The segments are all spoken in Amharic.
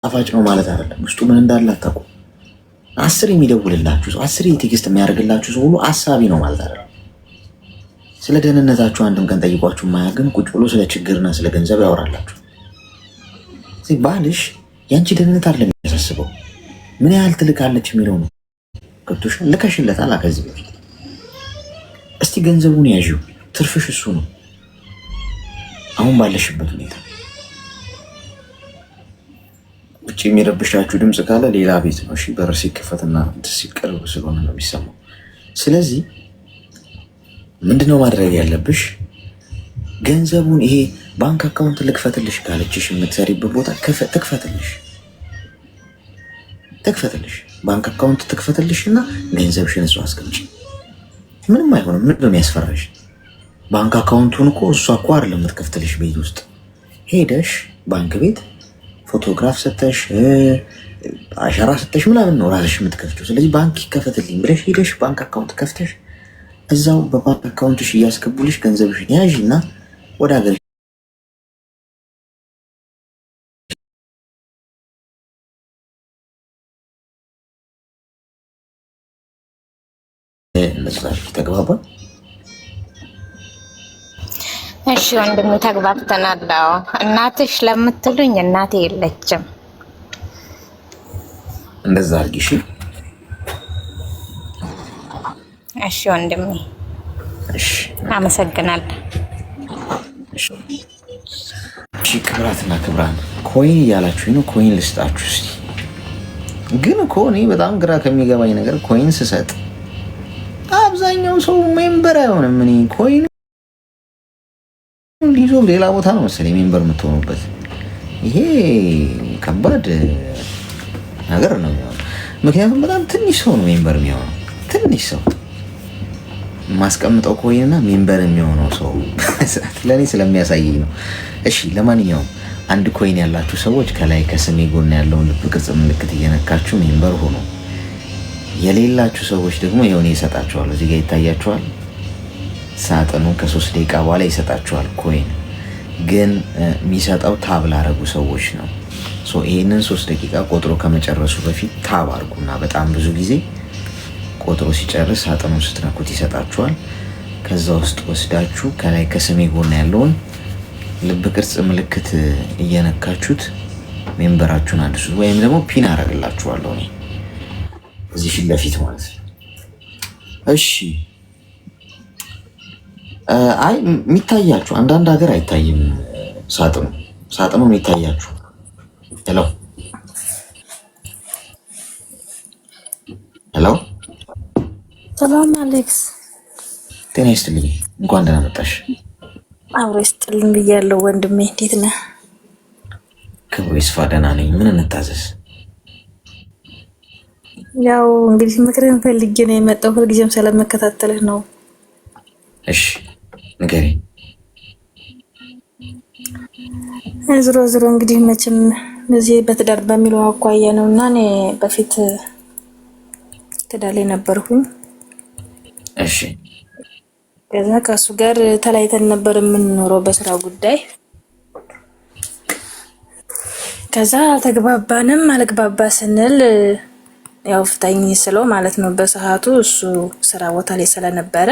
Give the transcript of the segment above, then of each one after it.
ጣፋጭ ነው ማለት አይደለም። ውስጡ ምን እንዳለ አታውቁም። 10 የሚደውልላችሁ ሰው 10 ቴክስት የሚያደርግላችሁ ሰው ሁሉ አሳቢ ነው ማለት አይደለም። ስለ ደህንነታችሁ አንድም ቀን ጠይቋችሁ ማያግን ቁጭ ብሎ ስለ ችግርና ስለ ገንዘብ ያወራላችሁ። ባልሽ ያንቺ ደህንነት አይደለም የሚያሳስበው ምን ያህል ትልካለች የሚለው ነው። ገብቶሻል? ልከሽለታል ከዚህ በፊት እስቲ ገንዘቡን ያዥው፣ ትርፍሽ እሱ ነው። አሁን ባለሽበት ሁኔታ ውጭ የሚረብሻችሁ ድምፅ ካለ ሌላ ቤት ነው። እሺ፣ በር ሲከፈትና ሲቀርብ ስለሆነ ነው የሚሰማው። ስለዚህ ምንድነው ማድረግ ያለብሽ? ገንዘቡን ይሄ ባንክ አካውንት ልክፈትልሽ ካለችሽ የምትሰሪበት ቦታ ትክፈትልሽ ባንክ አካውንት ትክፈትልሽ እና ገንዘብሽን እሱ አስቀምጪ። ምንም አይሆንም። ምንድን ነው የሚያስፈራሽ? ባንክ አካውንቱን እኮ እሷ እኮ አይደለም የምትከፍትልሽ። ቤት ውስጥ ሄደሽ ባንክ ቤት ፎቶግራፍ ሰተሽ አሻራ ሰተሽ ምናምን ነው ራስሽ የምትከፍችው። ስለዚህ ባንክ ይከፈትልኝ ብለሽ ሄደሽ ባንክ አካውንት ከፍተሽ እዛው በባንክ አካውንትሽ እያስገቡልሽ ገንዘብሽን ያዥ እና ወደ ሀገር ተግባባን? እሺ ወንድሜ ተግባብተናል። እናትሽ ለምትሉኝ እናቴ የለችም። እንደዛ አድርጊሽ። እሺ ወንድሜ፣ እሺ አመሰግናለሁ። እሺ ክብራትና ክብራን ኮይን እያላችሁ ነው። ኮይን ልስጣችሁ እስቲ። ግን እኮ እኔ በጣም ግራ ከሚገባኝ ነገር ኮይን ስሰጥ አብዛኛው ሰው ሜምበር አይሆንም። እኔ ኮይን ሊዞ ሌላ ቦታ ነው መሰለኝ ሜምበር የምትሆኑበት። ይሄ ከባድ ነገር ነው የሚሆነው። ምክንያቱም በጣም ትንሽ ሰው ነው ሜምበር የሚሆነው። ትንሽ ሰው ማስቀምጠው ኮይንና ሜምበር የሚሆነው ሰው ለእኔ ስለሚያሳየኝ ነው። እሺ ለማንኛውም አንድ ኮይን ያላችሁ ሰዎች ከላይ ከስሜ ጎን ያለውን ልብ ቅርጽ ምልክት እየነካችሁ ሜምበር ሆኖ፣ የሌላችሁ ሰዎች ደግሞ የሆነ ይሰጣችኋል። እዚህ ጋር ይታያችኋል። ሳጥኑ ከ3 ደቂቃ በኋላ ይሰጣችኋል። ኮይን ግን የሚሰጠው ታብ ላረጉ ሰዎች ነው። ይህንን 3 ደቂቃ ቆጥሮ ከመጨረሱ በፊት ታብ አርጉና በጣም ብዙ ጊዜ ቆጥሮ ሲጨርስ ሳጥኑን ስትነኩት ይሰጣችኋል። ከዛ ውስጥ ወስዳችሁ ከላይ ከስሜ ጎን ያለውን ልብ ቅርጽ ምልክት እየነካችሁት ሜምበራችሁን አድሱት። ወይም ደግሞ ፒን አረግላችኋለሁ እኔ እዚህ ፊት ለፊት ማለት ነው። እሺ አይ የሚታያችሁ አንዳንድ ሀገር አይታይም ሳጥኑ የሚታያችሁ። ሄሎ ሄሎ፣ ሰላም አሌክስ። ጤና ይስጥልኝ። እንኳን ደህና መጣሽ። አብሮ ይስጥልኝ ብያለሁ ወንድሜ። እንዴት ነህ? ክብሩ ይስፋ። ደህና ነኝ። ምን እንታዘዝ? ያው እንግዲህ ምክርህን ፈልጌ ነው የመጣው። ሁልጊዜም ስለመከታተልህ ነው። እሺ ንገሪኝ። ዝሮ እንግዲህ መቼም በዚህ በትዳር በሚለው አኳያ ነው እና እኔ በፊት ትዳር ላይ ነበርኩኝ። እሺ ከዛ ከሱ ጋር ተለያይተን ነበር የምንኖረው በስራ ጉዳይ። ከዛ አልተግባባንም። አልግባባ ስንል ያው ፍታኝ ስለው ማለት ነው በሰዓቱ እሱ ስራ ቦታ ላይ ስለነበረ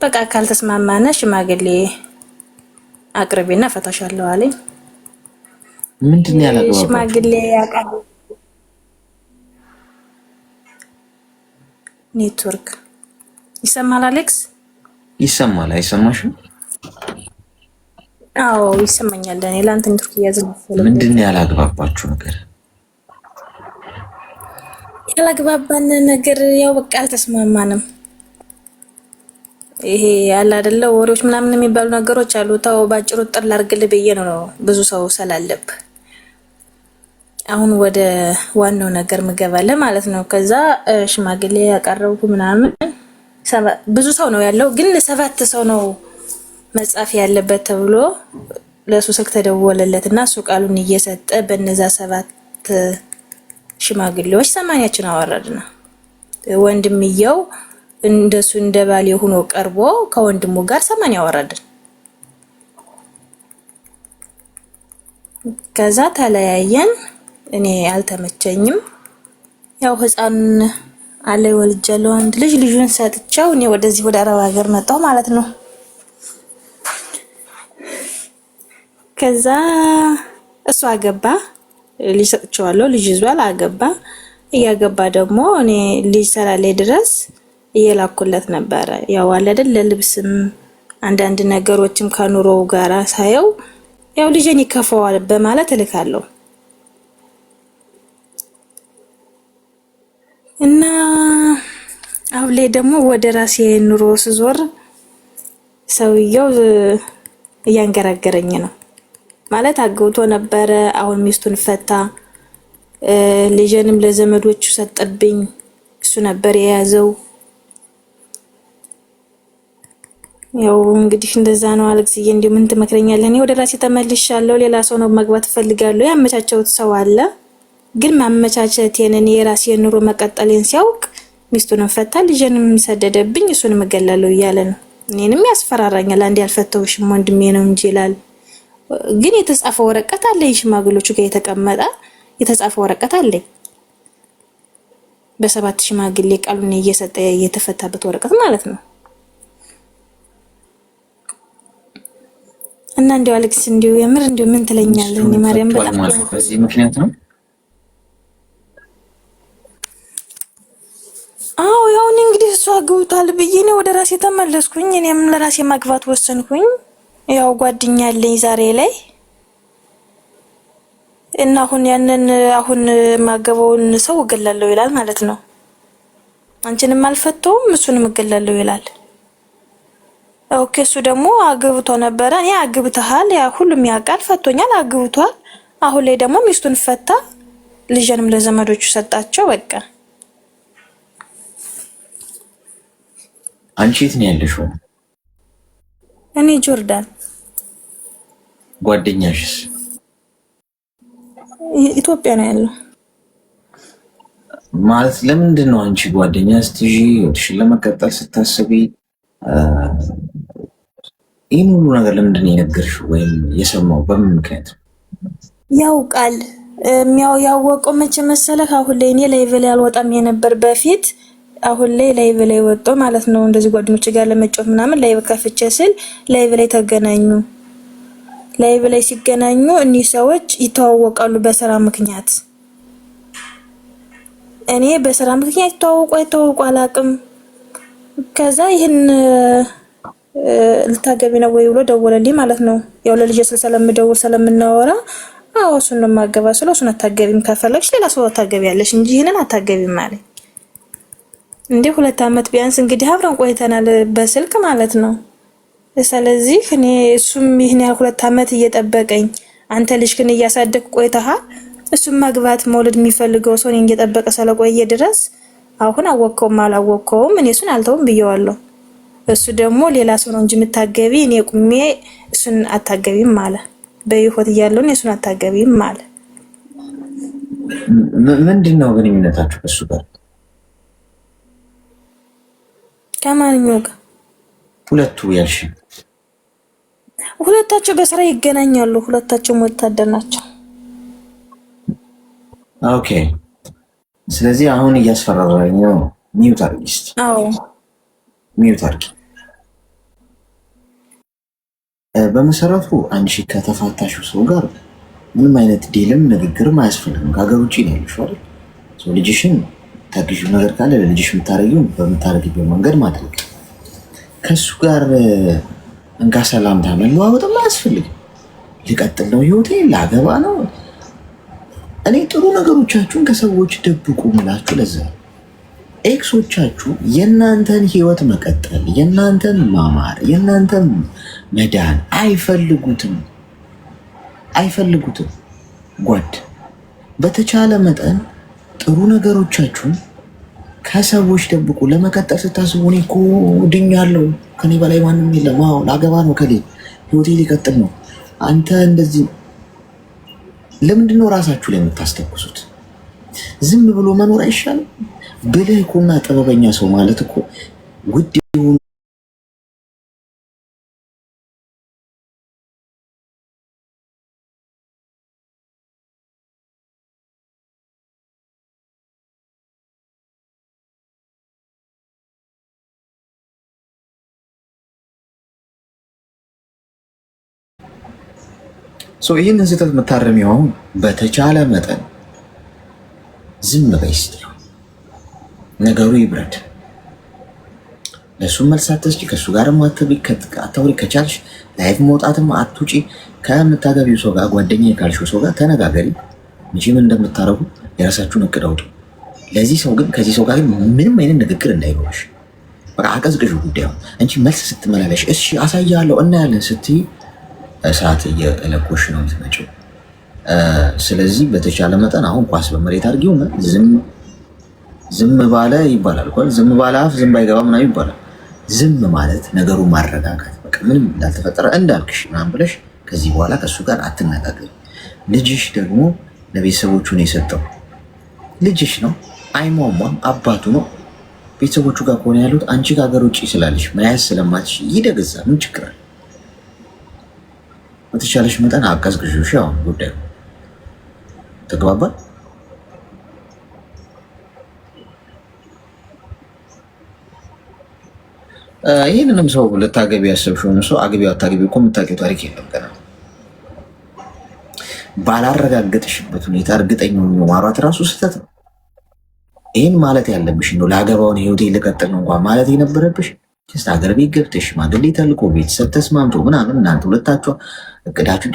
በቃ ካልተስማማነ ሽማግሌ አቅርቤና ፈታሻለሁ አለኝ። ምንድን ነው ያላገባው? ሽማግሌ ያቃል ኔትወርክ ይሰማል አሌክስ? ይሰማል። አይሰማሽም? አዎ ይሰማኛል። እኔ ላንተ ኔትወርክ ያዘነፈለ። ምንድን ነው ያላግባባችሁ ነገር? ያላግባባን ነገር ያው በቃ አልተስማማንም። ይሄ ያለ አይደለ ወሬዎች ምናምን የሚባሉ ነገሮች አሉ። ታው ባጭሩ ጥል አድርግልህ ብዬ ነው ብዙ ሰው ስላለብ። አሁን ወደ ዋናው ነገር ምገባለ ማለት ነው። ከዛ ሽማግሌ ያቀረብኩ ምናምን ብዙ ሰው ነው ያለው፣ ግን 7 ሰው ነው መጻፍ ያለበት ተብሎ ለሱ ስልክ ተደወለለትና እሱ ቃሉን እየሰጠ በነዛ 7 ሽማግሌዎች 80ችን አወረድና ወንድምየው እንደሱ እንደባል ሆኖ ቀርቦ ከወንድሙ ጋር 80 አወረድን። ከዛ ተለያየን። እኔ አልተመቸኝም። ያው ህፃን አለ ወልጃለሁ አንድ ልጁን ሰጥቻው እኔ ወደዚህ ወደ አረብ ሀገር መጣሁ ማለት ነው። ከዛ እሱ አገባ፣ ልጅ ሰጥቼዋለሁ፣ ልጅ ይዟል፣ አገባ። እያገባ ደግሞ እኔ ልጅ ሰላለኝ ድረስ እየላኩለት ነበረ። ያው አለ አይደል ለልብስም አንዳንድ ነገሮችም ከኑሮው ጋራ ሳየው ያው ልጅን ይከፋዋል በማለት እልካለሁ እና አሁን ላይ ደግሞ ወደ ራሴ ኑሮ ስዞር ሰውየው እያንገራገረኝ ነው ማለት አግብቶ ነበረ። አሁን ሚስቱን ፈታ፣ ልጅንም ለዘመዶቹ ሰጠብኝ። እሱ ነበር የያዘው። ያው እንግዲህ እንደዛ ነው። አለክስዬ እንዴ ምን ትመክረኛለህ? እኔ ወደ ራሴ ተመልሻለሁ። ሌላ ሰው ነው መግባት ፈልጋለሁ። ያመቻቸውት ሰው አለ፣ ግን ማመቻቸቴን እኔ የራሴን ኑሮ መቀጠሌን ሲያውቅ ሚስቱንም ፈታ፣ ልጅንም ሰደደብኝ፣ እሱንም እገላለሁ እያለ ነው። እኔንም ያስፈራራኛል። አንዴ ያልፈተውሽም ወንድሜ ነው እንጂ ይላል። ግን የተጻፈ ወረቀት አለኝ፣ ሽማግሌዎቹ ጋር የተቀመጠ የተጻፈ ወረቀት አለኝ። በሰባት ሽማግሌ ቃሉን እየሰጠ የተፈታበት ወረቀት ማለት ነው። እና እንደው አሌክስ እንደው የምር እንደው ምን ትለኛለህ? እኔ ማርያም በጣም በዚህ ምክንያት ነው። አዎ ያው እንግዲህ እሱ አግብቷል ብዬ ነው ወደ ራሴ ተመለስኩኝ። እኔም ለራሴ ማግባት ወሰንኩኝ። ያው ጓደኛ አለኝ ዛሬ ላይ እና አሁን ማገበውን ሰው እገላለሁ ይላል ማለት ነው። አንቺንም አልፈተውም እሱንም እገላለሁ ይላል። ኦኬ እሱ ደግሞ አግብቶ ነበረ። እኔ አግብተሃል፣ ያ ሁሉም ያውቃል፣ ፈቶኛል፣ አግብቷል። አሁን ላይ ደግሞ ሚስቱን ፈታ፣ ልጅንም ለዘመዶቹ ሰጣቸው። በቃ አንቺ የት ነው ያለሽው? እኔ ጆርዳን። ጓደኛሽስ? ኢትዮጵያ ነው ያለው። ማለት ለምንድን ነው አንቺ ጓደኛ ስትይዢ ወጥሽን ለመቀጠል ስታስቢ ይህን ሁሉ ነገር ለምንድን ነው የነገርሽው ወይም የሰማው? በምን ምክንያት? ያውቃል ያወቀው መቼ መሰለህ? አሁን ላይ እኔ ላይቭ ላይ አልወጣም የነበር በፊት። አሁን ላይ ላይቭ ላይ ወጥቶ ማለት ነው እንደዚህ ጓደኞች ጋር ለመጫወት ምናምን ላይቭ ከፍቼ ስል ላይቭ ላይ ተገናኙ። ላይቭ ላይ ሲገናኙ እኒህ ሰዎች ይተዋወቃሉ በስራ ምክንያት። እኔ በስራ ምክንያት ይተዋወቁ አላውቅም። ከዛ ይሄን ልታገቢ ነው ወይ ብሎ ደወለልኝ ማለት ነው። ያው ለልጄ ስለምደውል ስለምናወራ አዎ እሱን ነው የማገባ ስለው እሱን አታገቢም፣ ከፈለግሽ ሌላ ሰው ታገቢያለሽ እንጂ ይሄንን አታገቢም አለኝ። እንዴ 2 አመት ቢያንስ እንግዲህ አብረን ቆይተናል በስልክ ማለት ነው። ስለዚህ እኔ እሱም ይሄን ያህል 2 አመት እየጠበቀኝ አንተ ልጅክን እያሳደግ ቆይተሃል። እሱም ማግባት መውለድ የሚፈልገው ሰው እኔን እየጠበቀ ስለቆየ ድረስ አሁን አወቀውም አላወቀውም እኔ እሱን አልተውም ብየዋለሁ። እሱ ደግሞ ሌላ ሰው ነው እንጂ የምታገቢ እኔ ቁሜ እሱን አታገቢም አለ። በይሆት እያለሁ እሱን አታገቢም አለ። ምንድነው ግንኙነታችሁ ከሱ ጋር? ከማንኛው ጋር? ሁለቱ ያልሽ? ሁለታቸው በስራ ይገናኛሉ። ሁለታቸው ወታደር ናቸው። ኦኬ። ስለዚህ አሁን እያስፈራራኝ ነው። ሚውት አድርጊ እስኪ። አዎ ሚውት አድርጊ። በመሰረቱ አንቺ ከተፋታሽው ሰው ጋር ምንም አይነት ዲልም ንግግርም አያስፈልግም። ከሀገር ውጭ ነው ያለሽው አይደል? ልጅሽን ታግዢው ነገር ካለ ለልጅሽ የምታረጊውን በምታረጊው መንገድ ማድረግ። ከሱ ጋር እንካ ሰላምታ መለዋወጥም አያስፈልግም። ሊቀጥል ነው ህይወቴ፣ ላገባ ነው። እኔ ጥሩ ነገሮቻችሁን ከሰዎች ደብቁ ምላችሁ ለዛ ኤክሶቻችሁ የእናንተን ህይወት መቀጠል፣ የእናንተን ማማር፣ የእናንተን መዳን አይፈልጉትም። ጓድ በተቻለ መጠን ጥሩ ነገሮቻችሁን ከሰዎች ደብቁ። ለመቀጠል ስታስቡ እኔ እኮ ድኛለሁ፣ ከኔ በላይ ማንም የለም፣ አዎ ላገባ ነው፣ ከሌ ህይወቴ ሊቀጥል ነው፣ አንተ እንደዚህ። ለምንድን ነው ራሳችሁ ላይ የምታስተኩሱት? ዝም ብሎ መኖር አይሻልም? ብልህ እኮና ጥበበኛ ሰው ማለት እኮ ውድ ይህንን ስህተት የምታረሚው አሁን በተቻለ መጠን ዝም በይ እስቲ። ነገሩ ይብረድ። ለእሱም መልስ አትስጪ፣ ከእሱ ጋርም አታውሪ። ከቻልሽ ላይፍ መውጣትም አትውጪ። ከምታገቢው ሰው ጋር ጓደኛ ካልሽው ሰው ጋር ተነጋገሪ። መቼም እንደምታረጉ የራሳችሁን እቅድ አውጡ። ለዚህ ሰው ግን ከዚህ ሰው ጋር ግን ምንም አይነት ንግግር እንዳይኖርሽ። በቃ አቀዝቅዡ ጉዳዩ። አንቺ መልስ ስትመላለሽ እሺ አሳያለሁ እናያለን ስትይ እሳት እየለኮሽ ነው የምትመጪው። ስለዚህ በተቻለ መጠን አሁን ኳስ በመሬት አድርጊው። ዝም ባለ ይባላል እኮ ዝም ባለ አፍ ዝም ባይገባ ምናምን ይባላል። ዝም ማለት ነገሩ ማረጋጋት፣ በቃ ምንም እንዳልተፈጠረ እንዳልክሽ ምናምን ብለሽ ከዚህ በኋላ ከእሱ ጋር አትነጋገሪ። ልጅሽ ደግሞ ለቤተሰቦቹ ነው የሰጠው። ልጅሽ ነው፣ አይሟሟም፣ አባቱ ነው። ቤተሰቦቹ ጋር ከሆነ ያሉት አንቺ ከሀገር ውጭ ስላለሽ መያዝ ስለማትሽ ይደግዛ። ምን ችግር አለ? በተቻለሽ መጠን አቀዝቅዥሽ። አሁን ጉዳዩ ተግባባል። ይህንንም ሰው ልታገቢ ያሰብሽውን ሰው አግቢው አታግቢው እኮ የምታውቂው ታሪክ የለም ገና። ባላረጋገጥሽበት ሁኔታ እርግጠኛ ሆኖ ማሯት እራሱ ስህተት ነው። ይህን ማለት ያለብሽ ነው። ለአገባውን ህይወቴ ልቀጥል ነው እንኳን ማለት የነበረብሽ ስ ሀገር ቤት ገብተሽ ሽማግሌ ተልኮ ቤተሰብ ተስማምቶ ምናምን እናንተ ሁለታችሁ እቅዳችሁ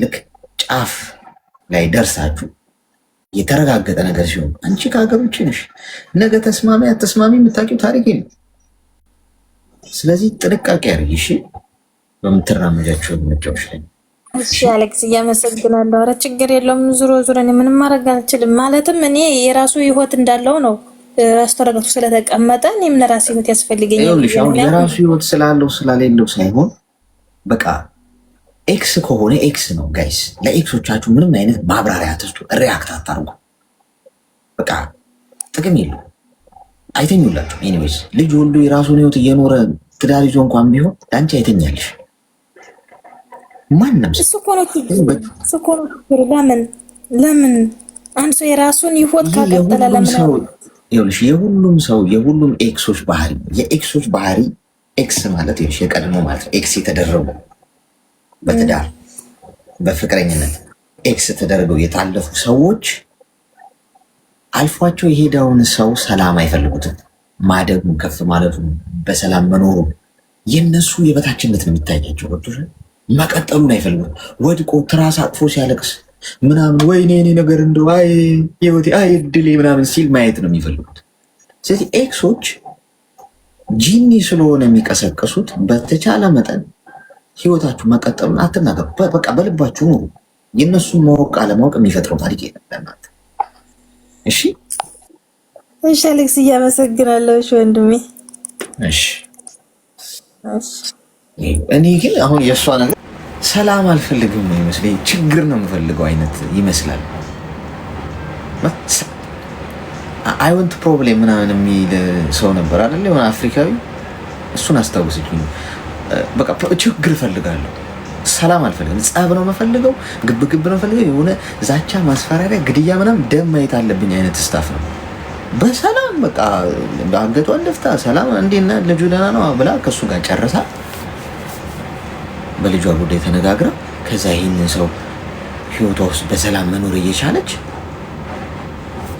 ልክ ጫፍ ላይ ደርሳችሁ የተረጋገጠ ነገር ሲሆን አንቺ ከሀገር ውጭ ነሽ። ነገ ተስማሚ አተስማሚ የምታውቂው ታሪክ ነው። ስለዚህ ጥንቃቄ አድርጊ እሺ፣ በምትራመጃቸው እርምጃዎች ላይ። እሺ አሌክስ እያመሰግናለሁ። ኧረ ችግር የለውም። ዙሮ እኔ ምንም ማድረግ አልችልም። ማለትም እኔ የራሱ ህይወት እንዳለው ነው። ራሱ ተረጋግቶ ስለተቀመጠ እኔም ለራሴ ህይወት ያስፈልገኛል። ይኸውልሽ አሁን የራሱ ህይወት ስላለው ስለሌለው ሳይሆን በቃ ኤክስ ከሆነ ኤክስ ነው ጋይስ። ለኤክሶቻችሁ ምንም አይነት ማብራሪያ አትስጡ፣ ሪያክት አታርጉ። በቃ ጥቅም የለው፣ አይተኙላችሁ። ኤኒዌይስ ልጅ ወልዶ የራሱን ህይወት እየኖረ ትዳር ይዞ እንኳን ቢሆን ለአንቺ አይተኛልሽ ማንም። እሱ እኮ ነው ለምን አንድ ሰው የራሱን ህይወት ካቀጠለ ለምን? ይኸውልሽ የሁሉም ኤክሶች ባህሪ የኤክሶች ባህሪ ኤክስ ማለት ይኸውልሽ የቀድሞ ማለት ነው። ኤክስ የተደረጉ በትዳር በፍቅረኝነት ኤክስ ተደርገው የታለፉ ሰዎች አልፏቸው የሄደውን ሰው ሰላም አይፈልጉትም። ማደጉን ከፍ ማለቱን በሰላም መኖሩ የነሱ የበታችነት ነው የሚታያቸው። ገብቶሻል? መቀጠሉን አይፈልጉትም። ወድቆ ትራስ አቅፎ ሲያለቅስ ምናምን ወይኔ እኔ ነገር እንደው አይ ህይወቴ አይ እድሌ ምናምን ሲል ማየት ነው የሚፈልጉት። ስለዚህ ኤክሶች ጂኒ ስለሆነ የሚቀሰቀሱት በተቻለ መጠን ህይወታችሁ መቀጠሉን አትናገሩ። በቃ በልባችሁ ኑሩ። የእነሱን ማወቅ አለማወቅ የሚፈጥረው ታሪክ የለም። እሺ እሺ አሌክስ እያመሰግናለሁ። እሺ ወንድሜ። እሺ እኔ ግን አሁን የእሷ ነገር ሰላም አልፈልግም ነው ይመስለኝ፣ ችግር ነው የምፈልገው አይነት ይመስላል። አይ ወንት ፕሮብሌም ምናምን የሚል ሰው ነበር አይደል? የሆነ አፍሪካዊ፣ እሱን አስታውስልኝ። በቃ ችግር እፈልጋለሁ፣ ሰላም አልፈልግም። ጸብ ነው የምፈልገው፣ ግብግብ ነው የምፈልገው። የሆነ ዛቻ፣ ማስፈራሪያ፣ ግድያ ምናምን ደም ማየት አለብኝ አይነት ስታፍ ነው። በሰላም በቃ አንገቷን ደፍታ ሰላም እንዴት ነህ ልጁ ደህና ነው ብላ ከእሱ ጋር ጨርሳ በልጇ ጉዳይ ተነጋግራ ከዛ ይህንን ሰው ህይወቷ ውስጥ በሰላም መኖር እየቻለች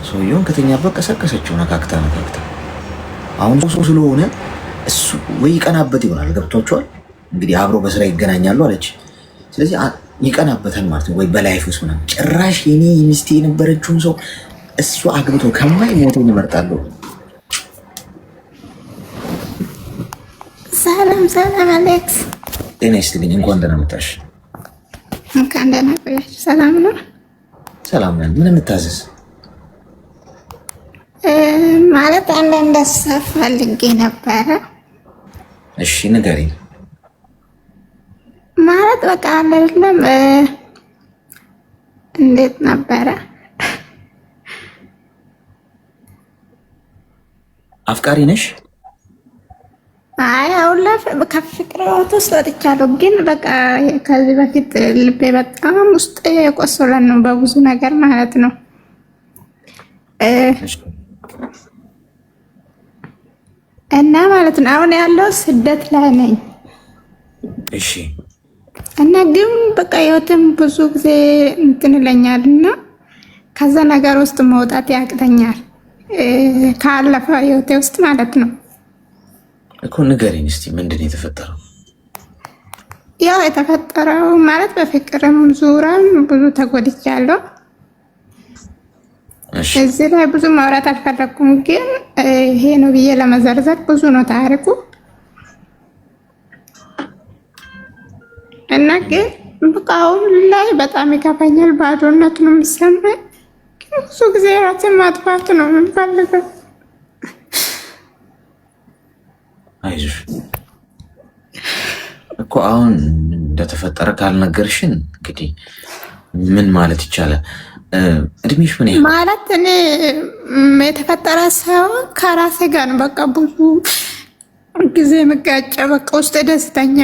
ሰውየውን ከተኛበት ቀሰቀሰችው። ነካክታ አሁን ሰው ስለሆነ እሱ ወይ ይቀናበት ይሆናል። ገብቷቸዋል እንግዲህ አብሮ በስራ ይገናኛሉ አለች። ስለዚህ ይቀናበታል ማለት ነው። ወይ በላይፍ ውስጥ ምናምን ጭራሽ የኔ ሚስቴ የነበረችውን ሰው እሱ አግብቶ ከማይ ሞተኝ እመርጣለሁ። ሰላም አሌክስ። ጤና ይስጥልኝ። እንኳን ደህና መጣሽ። እንኳን ደህና ቆያሽ። ሰላም ነው? ሰላም ነን። ምን እንታዘዝ? ማለት አንዳንድ ሀሳብ ፈልጌ ነበረ። እሺ ንገሪኝ። ማለት በቃ አይደለም እንዴት ነበረ? አፍቃሪ ነሽ? አይ አሁን ላይ ከፍቅር ህይወት ውስጥ ወጥቻለሁ፣ ግን በቃ ከዚህ በፊት ልቤ በጣም ውስጥ የቆሰለ ነው በብዙ ነገር ማለት ነው። እና ማለት ነው አሁን ያለው ስደት ላይ ነኝ። እሺ እና ግን በቃ ህይወትም ብዙ ጊዜ እንትን ይለኛል እና ከዛ ነገር ውስጥ መውጣት ያቅተኛል። ካለፈ ህይወቴ ውስጥ ማለት ነው እኮ። ንገሪኝ እስቲ ምንድን ነው የተፈጠረው? ያው የተፈጠረው ማለት በፍቅርም ዙሪያም ብዙ ተጎድቻለሁ። እዚህ ላይ ብዙ ማውራት አልፈለኩም፣ ግን ይሄ ነው ብዬ ለመዘርዘር ብዙ ነው ታሪኩ እና ግን በቃ አሁን ላይ በጣም ይከፋኛል። ባዶነት ነው የሚሰማኝ። ብዙ ጊዜ ራሴን ማጥፋት ነው የምፈልገው። አይዞሽ እኮ አሁን እንደተፈጠረ ካልነገርሽን እንግዲህ ምን ማለት ይቻላል? እድሜሽ ምን ማለት እኔ የተፈጠረ ሳይሆን ከራሴ ጋር ነው። በቃ ብዙ ጊዜ መጋጨ በቃ ውስጥ ደስተኛ